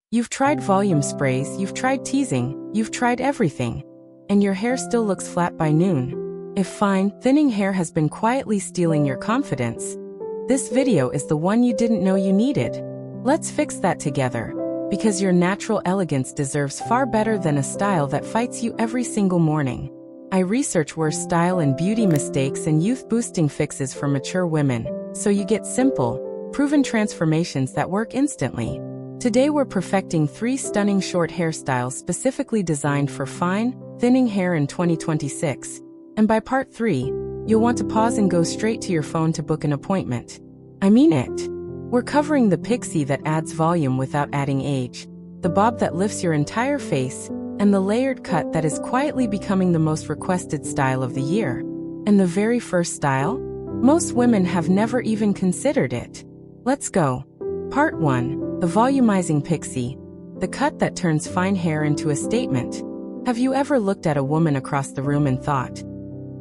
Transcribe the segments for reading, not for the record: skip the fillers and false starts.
You've tried volume sprays, you've tried teasing, you've tried everything. And your hair still looks flat by noon. If fine, thinning hair has been quietly stealing your confidence, this video is the one you didn't know you needed. Let's fix that together. Because your natural elegance deserves far better than a style that fights you every single morning. I research worse style and beauty mistakes and youth-boosting fixes for mature women, so you get simple, proven transformations that work instantly. Today we're perfecting 3 stunning short hairstyles specifically designed for fine, thinning hair in 2026. And by part 3, you'll want to pause and go straight to your phone to book an appointment. I mean it. We're covering the Pixie that adds volume without adding age, the bob that lifts your entire face, and the layered cut that is quietly becoming the most requested style of the year. And the very first style? Most women have never even considered it. Let's go. Part 1. The volumizing Pixie. The cut that turns fine hair into a statement. Have you ever looked at a woman across the room and thought,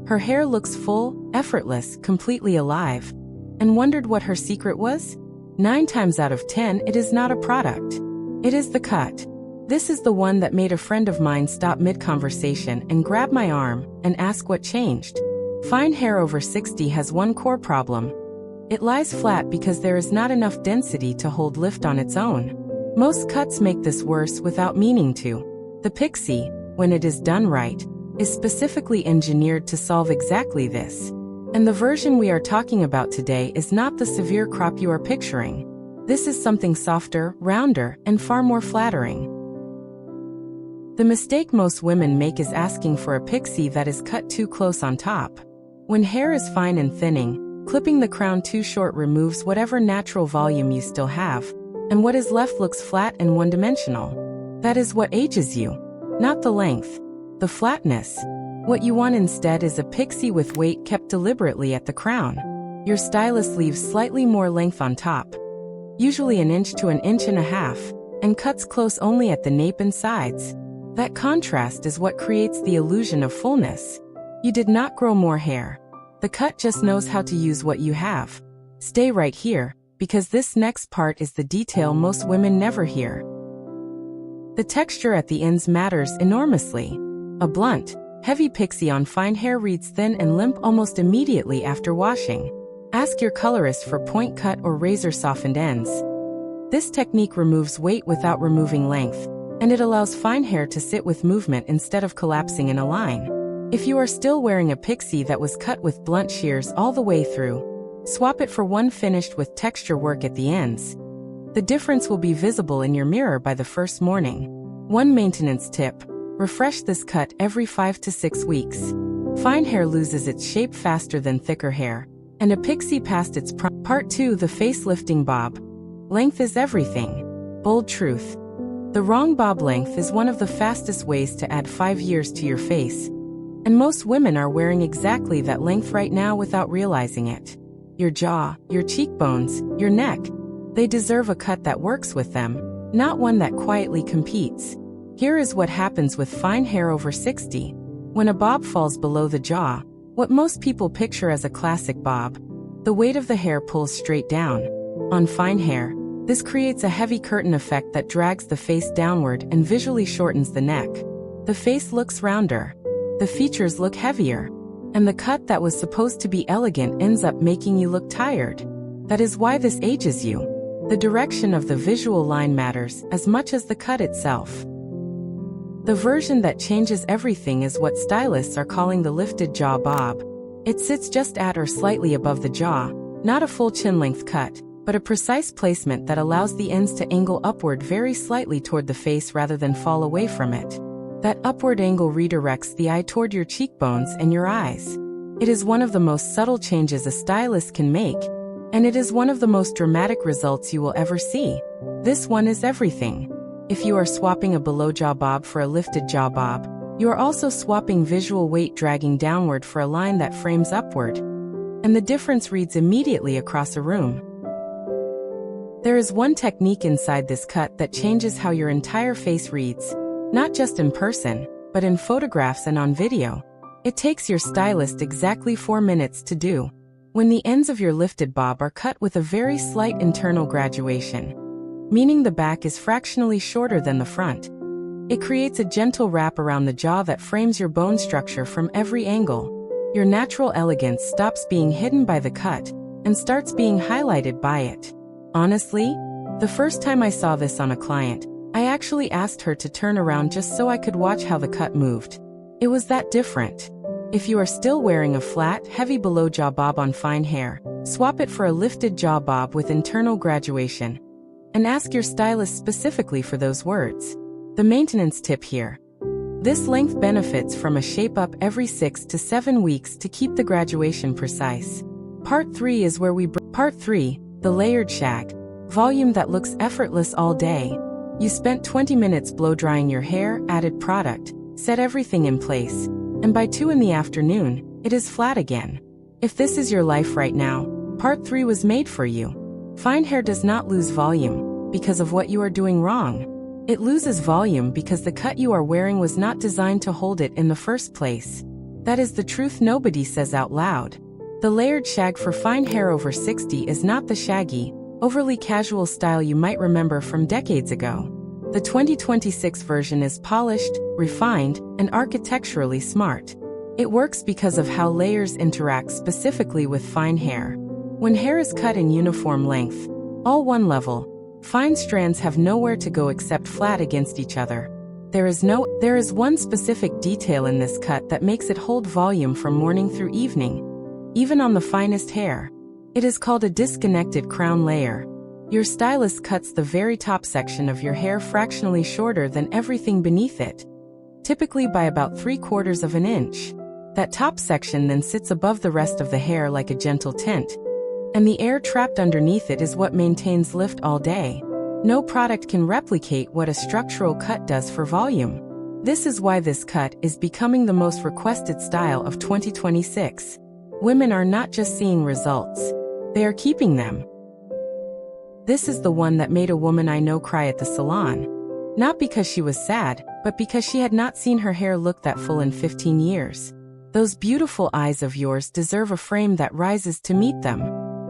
her hair looks full, effortless, completely alive, and wondered what her secret was? 9 times out of 10, it is not a product. It is the cut. This is the one that made a friend of mine stop mid-conversation and grab my arm and ask what changed. Fine hair over 60 has one core problem. It lies flat because there is not enough density to hold lift on its own. Most cuts make this worse without meaning to. The Pixie, when it is done right, is specifically engineered to solve exactly this. And the version we are talking about today is not the severe crop you are picturing. This is something softer, rounder, and far more flattering. The mistake most women make is asking for a Pixie that is cut too close on top. When hair is fine and thinning, clipping the crown too short removes whatever natural volume you still have, and what is left looks flat and one-dimensional. That is what ages you, not the length, the flatness. What you want instead is a Pixie with weight kept deliberately at the crown. Your stylist leaves slightly more length on top, usually 1 inch to 1.5 inches, and cuts close only at the nape and sides. That contrast is what creates the illusion of fullness. You did not grow more hair. The cut just knows how to use what you have. Stay right here, because this next part is the detail most women never hear. The texture at the ends matters enormously. A blunt, heavy Pixie on fine hair reads thin and limp almost immediately after washing. Ask your colorist for point cut or razor softened ends. This technique removes weight without removing length, and it allows fine hair to sit with movement instead of collapsing in a line. If you are still wearing a Pixie that was cut with blunt shears all the way through, swap it for one finished with texture work at the ends. The difference will be visible in your mirror by the first morning. One maintenance tip: refresh this cut every 5 to 6 weeks. Fine hair loses its shape faster than thicker hair, and a Pixie past its prime. Part 2. The facelifting bob. Length is everything. Bold truth. The wrong bob length is one of the fastest ways to add 5 years to your face. And most women are wearing exactly that length right now without realizing it. Your jaw, your cheekbones, your neck. They deserve a cut that works with them, not one that quietly competes. Here is what happens with fine hair over 60. When a bob falls below the jaw, what most people picture as a classic bob, the weight of the hair pulls straight down. On fine hair, this creates a heavy curtain effect that drags the face downward and visually shortens the neck. The face looks rounder. The features look heavier. And the cut that was supposed to be elegant ends up making you look tired. That is why this ages you. The direction of the visual line matters as much as the cut itself. The version that changes everything is what stylists are calling the lifted jaw bob. It sits just at or slightly above the jaw, not a full chin-length cut, but a precise placement that allows the ends to angle upward very slightly toward the face rather than fall away from it. That upward angle redirects the eye toward your cheekbones and your eyes. It is one of the most subtle changes a stylist can make, and it is one of the most dramatic results you will ever see. This one is everything. If you are swapping a below-jaw bob for a lifted jaw bob, you are also swapping visual weight dragging downward for a line that frames upward. And the difference reads immediately across a room. There is one technique inside this cut that changes how your entire face reads, not just in person, but in photographs and on video. It takes your stylist exactly 4 minutes to do. When the ends of your lifted bob are cut with a very slight internal graduation. meaning the back is fractionally shorter than the front. It creates a gentle wrap around the jaw that frames your bone structure from every angle. Your natural elegance stops being hidden by the cut and starts being highlighted by it. Honestly, the first time I saw this on a client, I actually asked her to turn around just so I could watch how the cut moved. It was that different. If you are still wearing a flat, heavy below jaw bob on fine hair, swap it for a lifted jaw bob with internal graduation. And ask your stylist specifically for those words. The maintenance tip here. This length benefits from a shape-up every 6 to 7 weeks to keep the graduation precise. Part 3 is where we Part 3, the layered shag. Volume that looks effortless all day. You spent 20 minutes blow-drying your hair, added product, set everything in place, and by 2 in the afternoon, it is flat again. If this is your life right now, Part 3 was made for you. Fine hair does not lose volume because of what you are doing wrong. It loses volume because the cut you are wearing was not designed to hold it in the first place. That is the truth nobody says out loud. The layered shag for fine hair over 60 is not the shaggy, overly casual style you might remember from decades ago. The 2026 version is polished, refined, and architecturally smart. It works because of how layers interact specifically with fine hair. When hair is cut in uniform length, all one level, fine strands have nowhere to go except flat against each other. There is one specific detail in this cut that makes it hold volume from morning through evening, even on the finest hair. It is called a disconnected crown layer. Your stylist cuts the very top section of your hair fractionally shorter than everything beneath it, typically by about 3/4 of an inch. That top section then sits above the rest of the hair like a gentle tent, and the air trapped underneath it is what maintains lift all day. No product can replicate what a structural cut does for volume. This is why this cut is becoming the most requested style of 2026. Women are not just seeing results, they are keeping them. This is the one that made a woman I know cry at the salon. Not because she was sad, but because she had not seen her hair look that full in 15 years. Those beautiful eyes of yours deserve a frame that rises to meet them.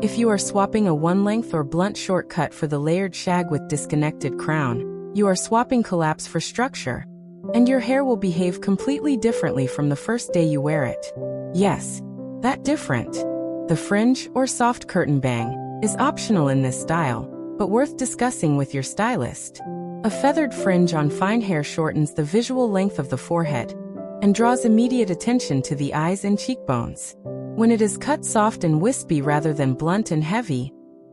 If you are swapping a one-length or blunt shortcut for the layered shag with disconnected crown, you are swapping collapse for structure. And your hair will behave completely differently from the first day you wear it. Yes, that different. The fringe, or soft curtain bang, is optional in this style, but worth discussing with your stylist. A feathered fringe on fine hair shortens the visual length of the forehead and draws immediate attention to the eyes and cheekbones. When it is cut soft and wispy rather than blunt and heavy,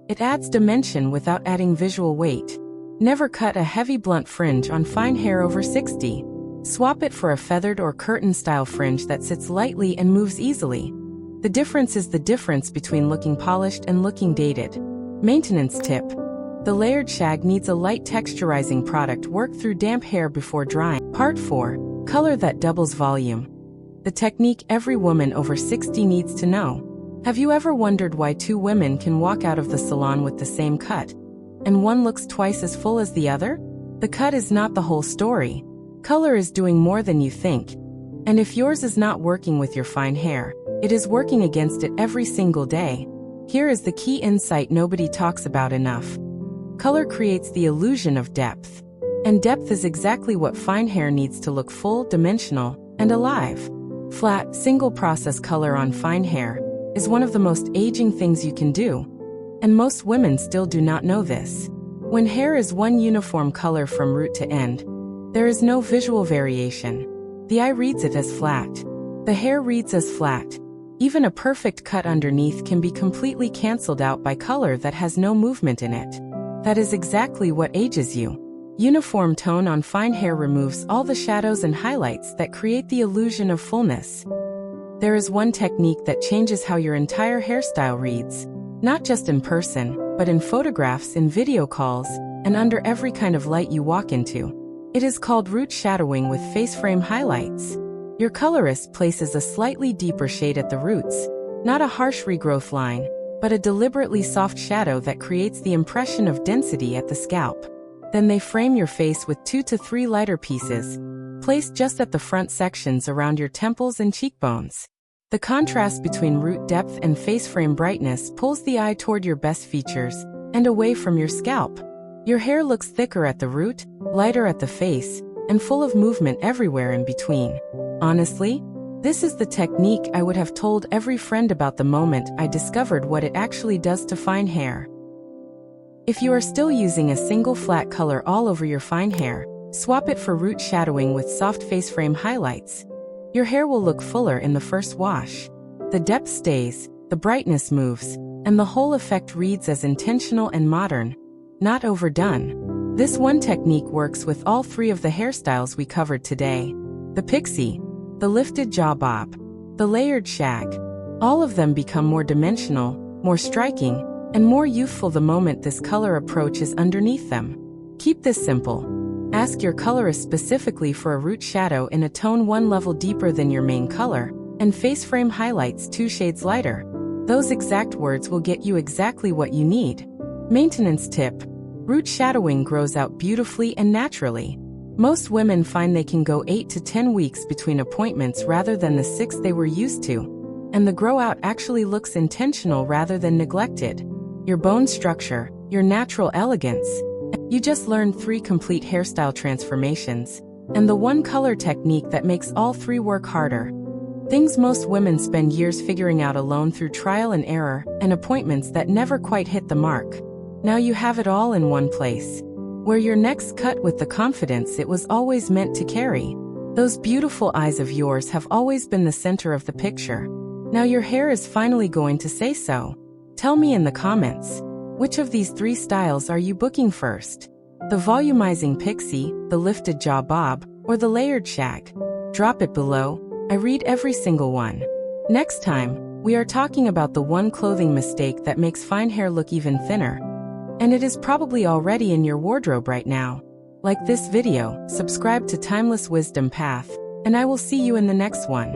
it adds dimension without adding visual weight. Never cut a heavy blunt fringe on fine hair over 60. Swap it for a feathered or curtain-style fringe that sits lightly and moves easily. The difference is the difference between looking polished and looking dated. Maintenance tip. The layered shag needs a light texturizing product worked through damp hair before drying. Part 4. Color that doubles volume. The technique every woman over 60 needs to know. Have you ever wondered why 2 women can walk out of the salon with the same cut, and one looks twice as full as the other? The cut is not the whole story. Color is doing more than you think. And if yours is not working with your fine hair, it is working against it every single day. Here is the key insight nobody talks about enough. Color creates the illusion of depth. And depth is exactly what fine hair needs to look full, dimensional, and alive. Flat, single-process color on fine hair is one of the most aging things you can do. And most women still do not know this. When hair is one uniform color from root to end, there is no visual variation. The eye reads it as flat. The hair reads as flat. Even a perfect cut underneath can be completely cancelled out by color that has no movement in it. That is exactly what ages you. Uniform tone on fine hair removes all the shadows and highlights that create the illusion of fullness. There is one technique that changes how your entire hairstyle reads, not just in person, but in photographs, in video calls, and under every kind of light you walk into. It is called root shadowing with face frame highlights. Your colorist places a slightly deeper shade at the roots, not a harsh regrowth line, but a deliberately soft shadow that creates the impression of density at the scalp. Then they frame your face with 2 to 3 lighter pieces, placed just at the front sections around your temples and cheekbones. The contrast between root depth and face frame brightness pulls the eye toward your best features and away from your scalp. Your hair looks thicker at the root, lighter at the face, and full of movement everywhere in between. Honestly, this is the technique I would have told every friend about the moment I discovered what it actually does to fine hair. If you are still using a single flat color all over your fine hair, swap it for root shadowing with soft face frame highlights. Your hair will look fuller in the first wash. The depth stays, the brightness moves, and the whole effect reads as intentional and modern, not overdone. This one technique works with all three of the hairstyles we covered today. The pixie, the lifted jaw bob, the layered shag. All of them become more dimensional, more striking, and more youthful the moment this color approach is underneath them. Keep this simple. Ask your colorist specifically for a root shadow in a tone 1 level deeper than your main color, and face frame highlights 2 shades lighter. Those exact words will get you exactly what you need. Maintenance tip. Root shadowing grows out beautifully and naturally. Most women find they can go 8 to 10 weeks between appointments rather than the 6 they were used to. And the grow out actually looks intentional rather than neglected. Your bone structure, your natural elegance. You just learned 3 complete hairstyle transformations, and the one color technique that makes all 3 work harder. Things most women spend years figuring out alone through trial and error and appointments that never quite hit the mark. Now you have it all in one place. Wear your next cut with the confidence it was always meant to carry. Those beautiful eyes of yours have always been the center of the picture. Now your hair is finally going to say so. Tell me in the comments, which of these 3 styles are you booking first? The volumizing pixie, the lifted jaw bob, or the layered shag? Drop it below. I read every single one. Next time, we are talking about the one clothing mistake that makes fine hair look even thinner. And it is probably already in your wardrobe right now. Like this video, subscribe to Timeless Wisdom Path, and I will see you in the next one.